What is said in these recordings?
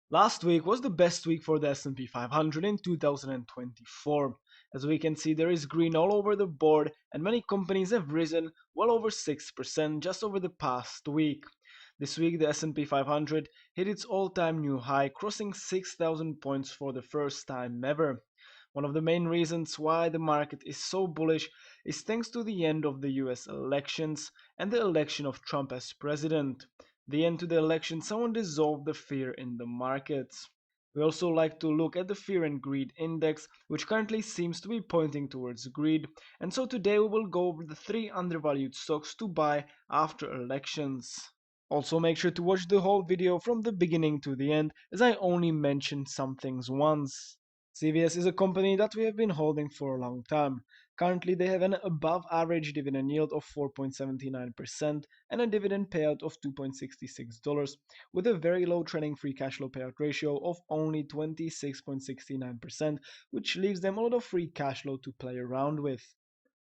Last week was the best week for the S&P 500 in 2024. As we can see, there is green all over the board and many companies have risen well over 6% just over the past week. This week the S&P 500 hit its all-time new high, crossing 6,000 points for the first time ever. One of the main reasons why the market is so bullish is thanks to the end of the US elections and the election of Trump as president. The end to the election someone dissolved the fear in the markets. We also like to look at the fear and greed index, which currently seems to be pointing towards greed, and so today we will go over the 3 undervalued stocks to buy after elections. Also make sure to watch the whole video from the beginning to the end, as I only mentioned some things once. CVS is a company that we have been holding for a long time. Currently they have an above average dividend yield of 4.79% and a dividend payout of $2.66, with a very low trailing free cash flow payout ratio of only 26.69%, which leaves them a lot of free cash flow to play around with.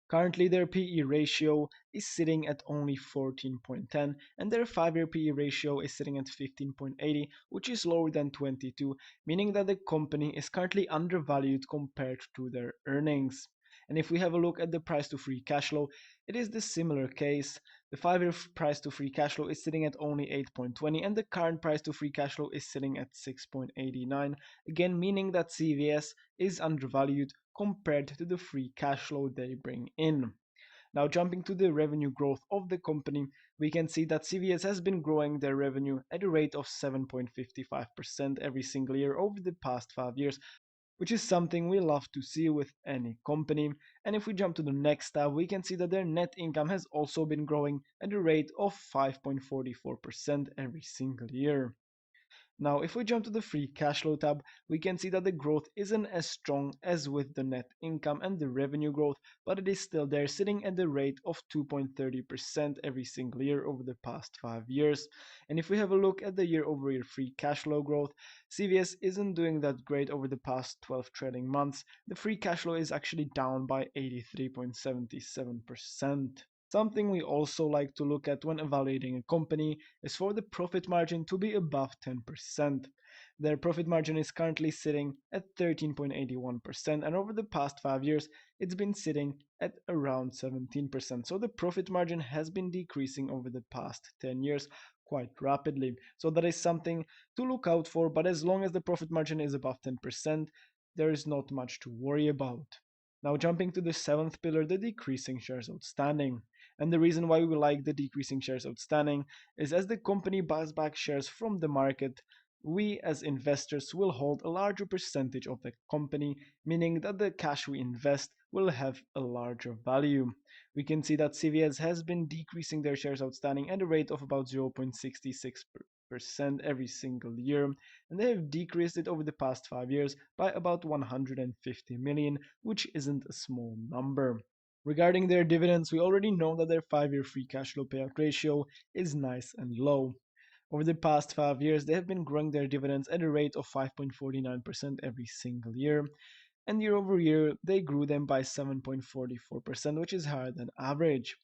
Currently their PE ratio is sitting at only 14.10 and their 5-year PE ratio is sitting at 15.80, which is lower than 22, meaning that the company is currently undervalued compared to their earnings. And if we have a look at the price to free cash flow, it is the similar case. The 5-year price to free cash flow is sitting at only 8.20 and the current price to free cash flow is sitting at 6.89, again meaning that CVS is undervalued compared to the free cash flow they bring in. Now jumping to the revenue growth of the company, we can see that CVS has been growing their revenue at a rate of 7.55% every single year over the past 5 years, which is something we love to see with any company. And if we jump to the next tab, we can see that their net income has also been growing at a rate of 5.44% every single year. Now, if we jump to the free cash flow tab, we can see that the growth isn't as strong as with the net income and the revenue growth, but it is still there, sitting at the rate of 2.30% every single year over the past 5 years. And if we have a look at the year-over-year free cash flow growth, CVS isn't doing that great over the past 12 trading months. The free cash flow is actually down by 83.77%. Something we also like to look at when evaluating a company is for the profit margin to be above 10%. Their profit margin is currently sitting at 13.81%, and over the past 5 years it's been sitting at around 17%. So the profit margin has been decreasing over the past 10 years quite rapidly. So that is something to look out for, but as long as the profit margin is above 10%, there is not much to worry about. Now jumping to the seventh pillar, the decreasing shares outstanding. And the reason why we like the decreasing shares outstanding is as the company buys back shares from the market, we as investors will hold a larger percentage of the company, meaning that the cash we invest will have a larger value. We can see that CVS has been decreasing their shares outstanding at a rate of about 0.66% every single year, and they have decreased it over the past 5 years by about 150 million, which isn't a small number. Regarding their dividends, we already know that their 5-year free cash flow payout ratio is nice and low. Over the past 5 years, they have been growing their dividends at a rate of 5.49% every single year, and year over year, they grew them by 7.44%, which is higher than average.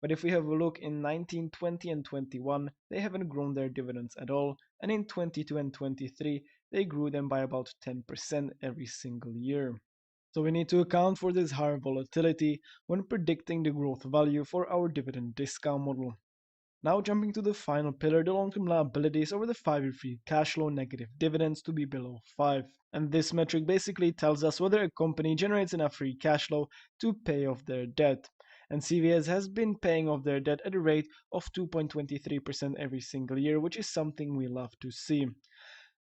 But if we have a look in 19, 20, and 21, they haven't grown their dividends at all, and in 22 and 23, they grew them by about 10% every single year. So we need to account for this higher volatility when predicting the growth value for our dividend discount model. Now jumping to the final pillar, the long-term liabilities over the 5-year free cash flow negative dividends to be below 5. And this metric basically tells us whether a company generates enough free cash flow to pay off their debt. And CVS has been paying off their debt at a rate of 2.23% every single year, which is something we love to see.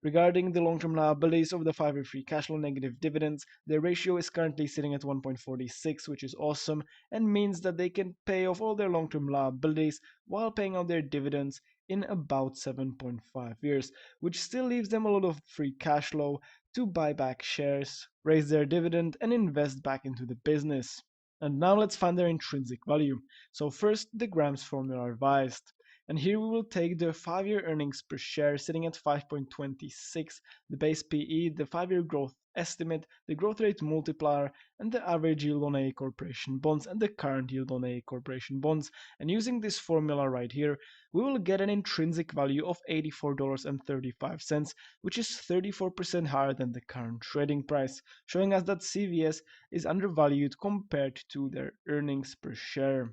Regarding the long-term liabilities of the 5-year free cash flow negative dividends, their ratio is currently sitting at 1.46, which is awesome and means that they can pay off all their long-term liabilities while paying out their dividends in about 7.5 years, which still leaves them a lot of free cash flow to buy back shares, raise their dividend, and invest back into the business. And now let's find their intrinsic value. So first, the Grams formula revised. And here we will take the 5-year earnings per share sitting at 5.26, the base PE, the 5-year growth estimate, the growth rate multiplier, and the average yield on A corporation bonds and the current yield on A corporation bonds. And using this formula right here, we will get an intrinsic value of $84.35, which is 34% higher than the current trading price, showing us that CVS is undervalued compared to their earnings per share.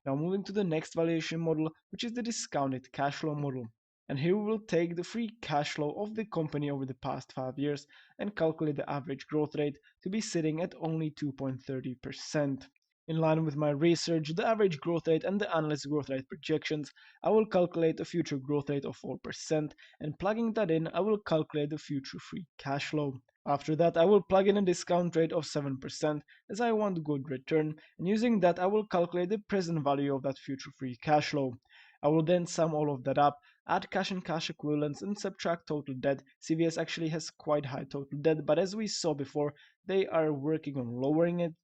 Now moving to the next valuation model, which is the discounted cash flow model. And here we will take the free cash flow of the company over the past 5 years and calculate the average growth rate to be sitting at only 2.30%. In line with my research, the average growth rate and the analyst growth rate projections, I will calculate a future growth rate of 4%, and plugging that in, I will calculate the future free cash flow. After that, I will plug in a discount rate of 7% as I want good return, and using that I will calculate the present value of that future free cash flow. I will then sum all of that up, add cash and cash equivalents, and subtract total debt. CVS actually has quite high total debt, but as we saw before, they are working on lowering it,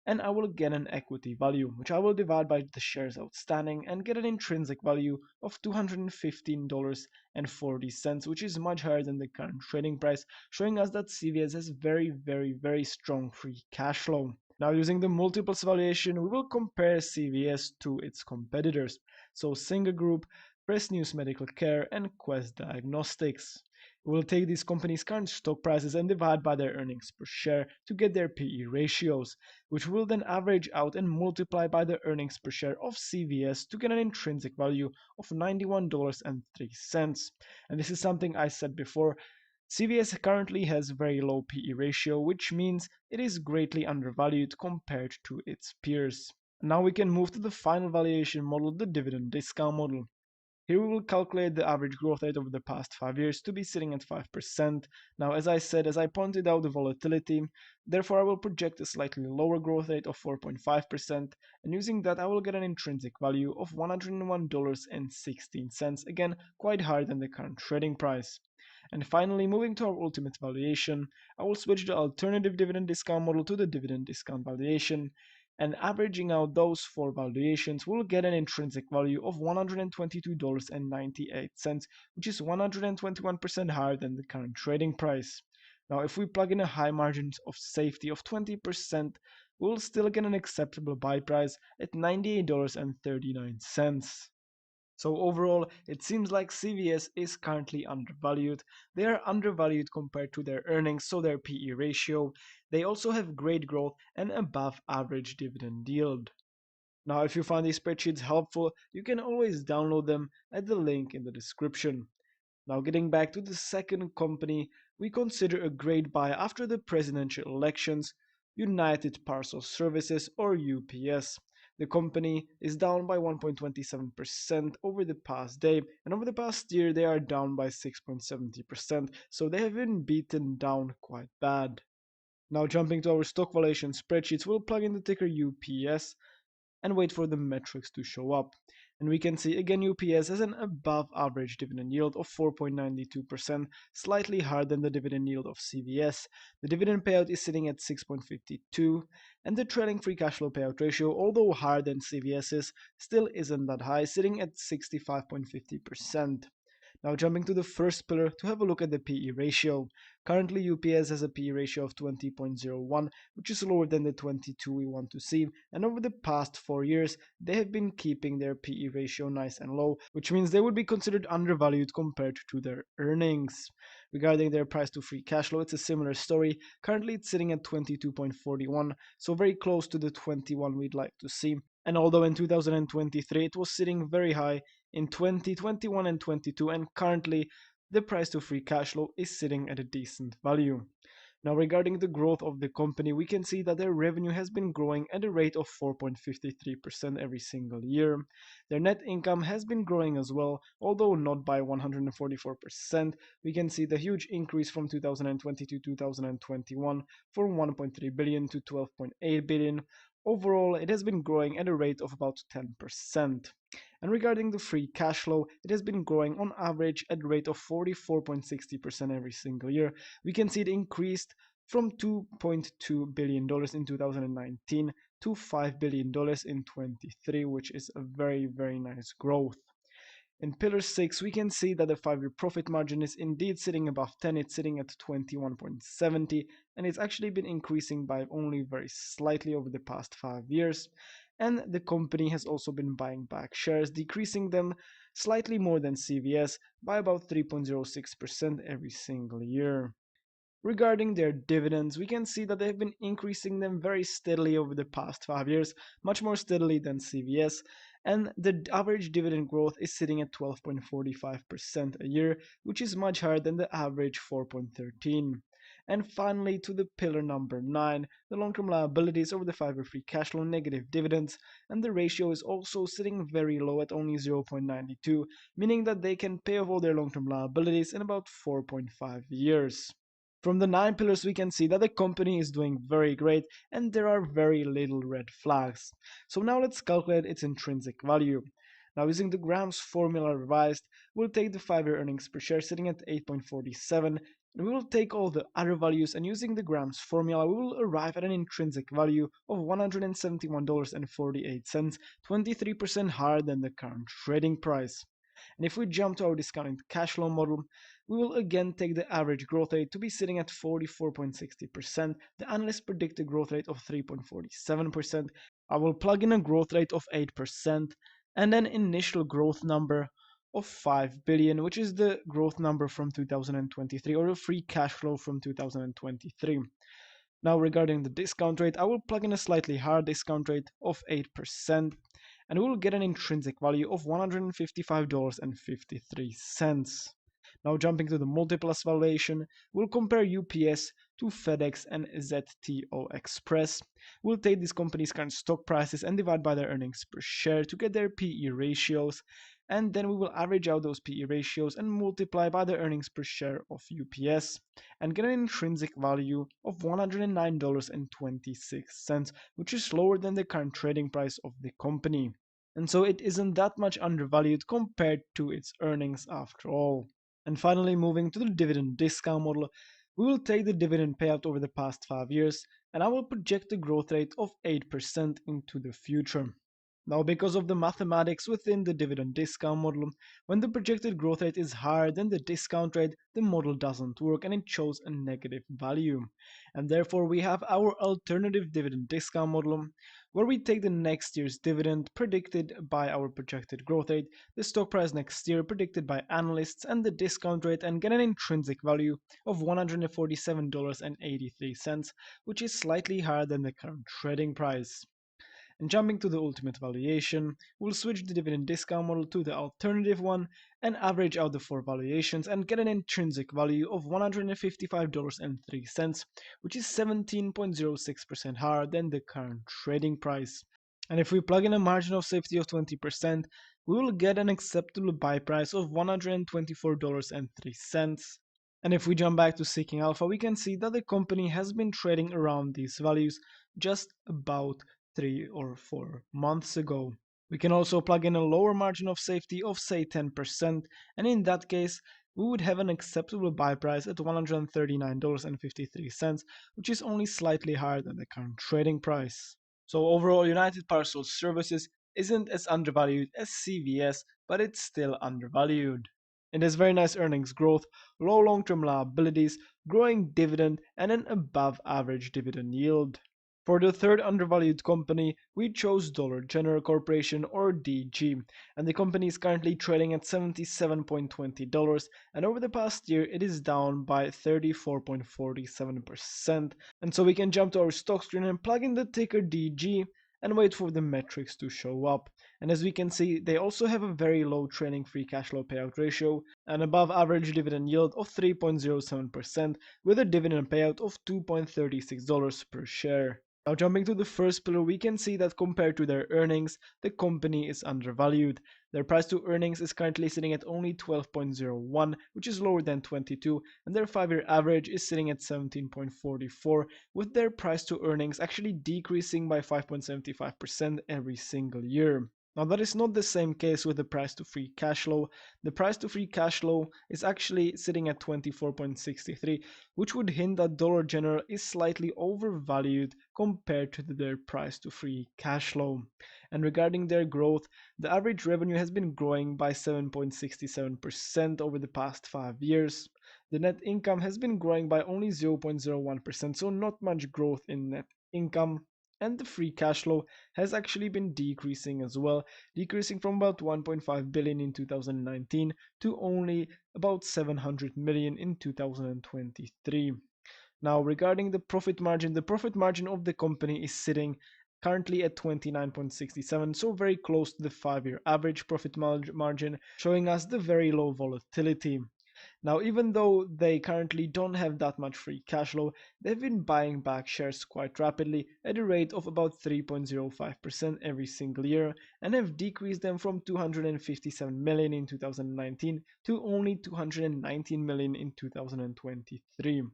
and I will get an equity value, which I will divide by the shares outstanding and get an intrinsic value of $215.40, which is much higher than the current trading price, showing us that CVS has very strong free cash flow. Now using the multiples valuation, we will compare CVS to its competitors, so Singer Group, Press News Medical Care, and Quest Diagnostics. We will take these companies' current stock prices and divide by their earnings per share to get their PE ratios, which will then average out and multiply by the earnings per share of CVS to get an intrinsic value of $91.03. And this is something I said before. CVS currently has very low PE ratio, which means it is greatly undervalued compared to its peers. Now we can move to the final valuation model, the dividend discount model. Here we will calculate the average growth rate over the past 5 years to be sitting at 5%. Now, as I said, as I pointed out the volatility, therefore I will project a slightly lower growth rate of 4.5%, and using that I will get an intrinsic value of $101.16, again quite higher than the current trading price. And finally, moving to our ultimate valuation, I will switch the alternative dividend discount model to the dividend discount valuation, and averaging out those four valuations, we'll get an intrinsic value of $122.98, which is 121% higher than the current trading price. Now, if we plug in a high margin of safety of 20%, we'll still get an acceptable buy price at $98.39. So overall, it seems like CVS is currently undervalued. They are undervalued compared to their earnings, so their PE ratio. They also have great growth and above average dividend yield. Now, if you find these spreadsheets helpful, you can always download them at the link in the description. Now, getting back to the second company we consider a great buy after the presidential elections, United Parcel Services or UPS. The company is down by 1.27% over the past day, and over the past year they are down by 6.70%, so they have been beaten down quite bad. Now, jumping to our stock valuation spreadsheets, we'll plug in the ticker UPS and wait for the metrics to show up. And we can see again UPS has an above average dividend yield of 4.92%, slightly higher than the dividend yield of CVS. The dividend payout is sitting at 6.52, and the trailing free cash flow payout ratio, although higher than CVS's, still isn't that high, sitting at 65.50%. Now jumping to the first pillar to have a look at the PE ratio. Currently UPS has a PE ratio of 20.01, which is lower than the 22 we want to see, and over the past 4 years they have been keeping their PE ratio nice and low, which means they would be considered undervalued compared to their earnings. Regarding their price to free cash flow, it's a similar story. Currently it's sitting at 22.41, so very close to the 21 we'd like to see. And although in 2023 it was sitting very high, in 2021 and 22, and currently the price to free cash flow is sitting at a decent value. Now regarding the growth of the company, we can see that their revenue has been growing at a rate of 4.53% every single year. Their net income has been growing as well, although not by 144%. We can see the huge increase from 2020 to 2021 from 1.3 billion to 12.8 billion. Overall, it has been growing at a rate of about 10%. And regarding the free cash flow, it has been growing on average at a rate of 44.60% every single year. We can see it increased from $2.2 billion in 2019 to $5 billion in 23, which is a very nice growth. In Pillar 6, we can see that the 5-year profit margin is indeed sitting above 10, it's sitting at 21.70, and it's actually been increasing by only very slightly over the past 5 years. And the company has also been buying back shares, decreasing them slightly more than CVS by about 3.06% every single year. Regarding their dividends, we can see that they've been increasing them very steadily over the past 5 years, much more steadily than CVS, and the average dividend growth is sitting at 12.45% a year, which is much higher than the average 4.13. And finally, to the pillar number 9, the long-term liabilities over the 5-year free cash flow negative dividends, and the ratio is also sitting very low at only 0.92, meaning that they can pay off all their long-term liabilities in about 4.5 years. From the 9 pillars, we can see that the company is doing very great and there are very little red flags. So now let's calculate its intrinsic value. Now using the Graham's formula revised, we'll take the 5-year earnings per share sitting at 8.47, and we will take all the other values, and using the Graham's formula, we will arrive at an intrinsic value of $171.48, 23% higher than the current trading price. And if we jump to our discounted cash flow model, we will again take the average growth rate to be sitting at 44.60%, the analyst predicted growth rate of 3.47%. I will plug in a growth rate of 8% and an initial growth number of 5 billion, which is the growth number from 2023 or the free cash flow from 2023. Now regarding the discount rate, I will plug in a slightly higher discount rate of 8%, and we will get an intrinsic value of $155.53. Now jumping to the multiples valuation, we'll compare UPS to FedEx and ZTO Express. We'll take these companies' current stock prices and divide by their earnings per share to get their PE ratios, and then we will average out those PE ratios and multiply by the earnings per share of UPS and get an intrinsic value of $109.26, which is lower than the current trading price of the company. And so it isn't that much undervalued compared to its earnings after all. And finally, moving to the dividend discount model, we will take the dividend payout over the past 5 years, and I will project a growth rate of 8% into the future. Now, because of the mathematics within the dividend discount model, when the projected growth rate is higher than the discount rate, the model doesn't work and it shows a negative value. And therefore, we have our alternative dividend discount model, where we take the next year's dividend predicted by our projected growth rate, the stock price next year predicted by analysts, and the discount rate, and get an intrinsic value of $147.83, which is slightly higher than the current trading price. And jumping to the ultimate valuation, we'll switch the dividend discount model to the alternative one and average out the 4 valuations and get an intrinsic value of $155.03, which is 17.06% higher than the current trading price. And if we plug in a margin of safety of 20%, we will get an acceptable buy price of $124.03. And if we jump back to Seeking Alpha, we can see that the company has been trading around these values just about 3 or 4 months ago. We can also plug in a lower margin of safety of say 10%, and in that case we would have an acceptable buy price at $139.53, which is only slightly higher than the current trading price. So overall, United Parcel Services isn't as undervalued as CVS, but it's still undervalued. It has very nice earnings growth, low long-term liabilities, growing dividend, and an above average dividend yield. For the third undervalued company, we chose Dollar General Corporation or DG, and the company is currently trading at $77.20, and over the past year it is down by 34.47%. And so we can jump to our stock screen and plug in the ticker DG and wait for the metrics to show up. And as we can see, they also have a very low trailing free cash flow payout ratio, an above average dividend yield of 3.07%, with a dividend payout of $2.36 per share. Now jumping to the first pillar, we can see that compared to their earnings, the company is undervalued. Their price to earnings is currently sitting at only 12.01, which is lower than 22, and their 5-year average is sitting at 17.44, with their price to earnings actually decreasing by 5.75% every single year. Now, that is not the same case with the price to free cash flow. The price to free cash flow is actually sitting at 24.63, which would hint that Dollar General is slightly overvalued compared to their price to free cash flow. And regarding their growth, the average revenue has been growing by 7.67% over the past 5 years. The net income has been growing by only 0.01%, so not much growth in net income. And the free cash flow has actually been decreasing as well, decreasing from about 1.5 billion in 2019 to only about 700 million in 2023. Now, regarding the profit margin of the company is sitting currently at 29.67, so very close to the 5-year average profit margin, showing us the very low volatility. Now, even though they currently don't have that much free cash flow, they've been buying back shares quite rapidly at a rate of about 3.05% every single year, and have decreased them from 257 million in 2019 to only 219 million in 2023.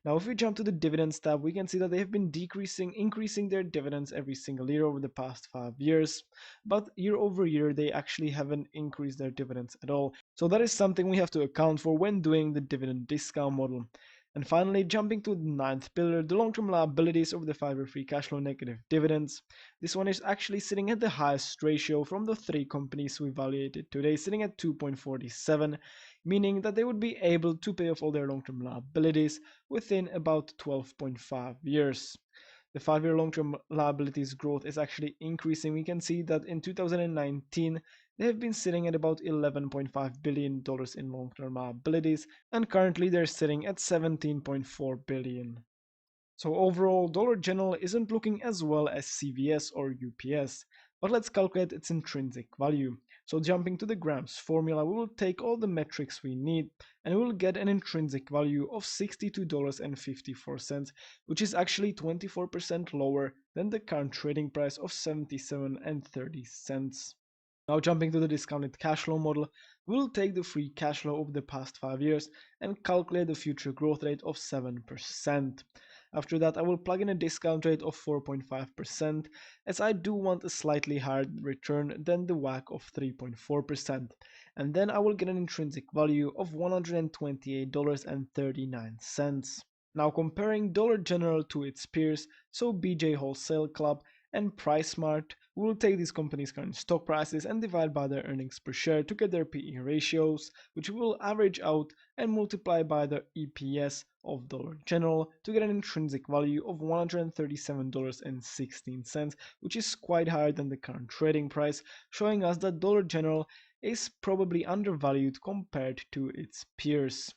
Now, if we jump to the dividends tab, we can see that they have been increasing their dividends every single year over the past 5 years. But year over year, they actually haven't increased their dividends at all. So that is something we have to account for when doing the dividend discount model. And finally, jumping to the ninth pillar, the long-term liabilities over the 5-year free cash flow negative dividends. This one is actually sitting at the highest ratio from the 3 companies we evaluated today, sitting at 2.47, meaning that they would be able to pay off all their long-term liabilities within about 12.5 years. The 5-year long-term liabilities growth is actually increasing. We can see that in 2019, they have been sitting at about $11.5 billion in long-term liabilities, and currently they're sitting at $17.4 billion. So overall, Dollar General isn't looking as well as CVS or UPS, but let's calculate its intrinsic value. So jumping to the grams formula, we will take all the metrics we need and we will get an intrinsic value of $62.54, which is actually 24% lower than the current trading price of $77.30. Now jumping to the discounted cash flow model, we'll take the free cash flow over the past 5 years and calculate the future growth rate of 7%. After that, I will plug in a discount rate of 4.5%, as I do want a slightly higher return than the WACC of 3.4%. And then I will get an intrinsic value of $128.39. Now comparing Dollar General to its peers, so BJ Wholesale Club and PriceSmart, we will take these companies' current stock prices and divide by their earnings per share to get their PE ratios, which we will average out and multiply by the EPS of Dollar General to get an intrinsic value of $137.16, which is quite higher than the current trading price, showing us that Dollar General is probably undervalued compared to its peers.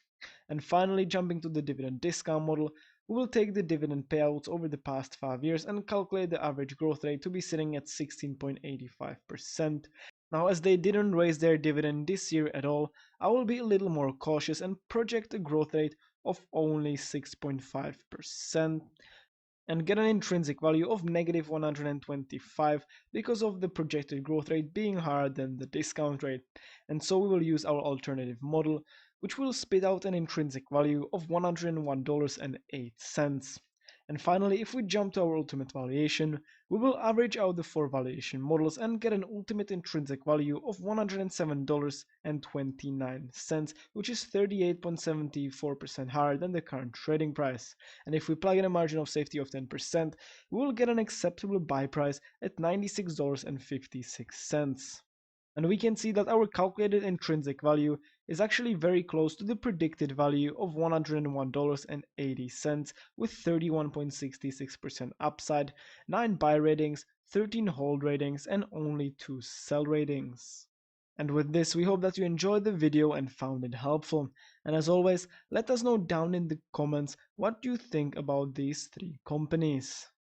And finally, jumping to the dividend discount model, we will take the dividend payouts over the past 5 years and calculate the average growth rate to be sitting at 16.85%. Now, as they didn't raise their dividend this year at all, I will be a little more cautious and project a growth rate of only 6.5% and get an intrinsic value of negative 125 because of the projected growth rate being higher than the discount rate. And so we will use our alternative model, which will spit out an intrinsic value of $101.08. And finally, if we jump to our ultimate valuation, we will average out the 4 valuation models and get an ultimate intrinsic value of $107.29, which is 38.74% higher than the current trading price. And if we plug in a margin of safety of 10%, we will get an acceptable buy price at $96.56. And we can see that our calculated intrinsic value is actually very close to the predicted value of $101.80 with 31.66% upside, 9 buy ratings, 13 hold ratings, and only 2 sell ratings. And with this, we hope that you enjoyed the video and found it helpful. And as always, let us know down in the comments what you think about these 3 companies.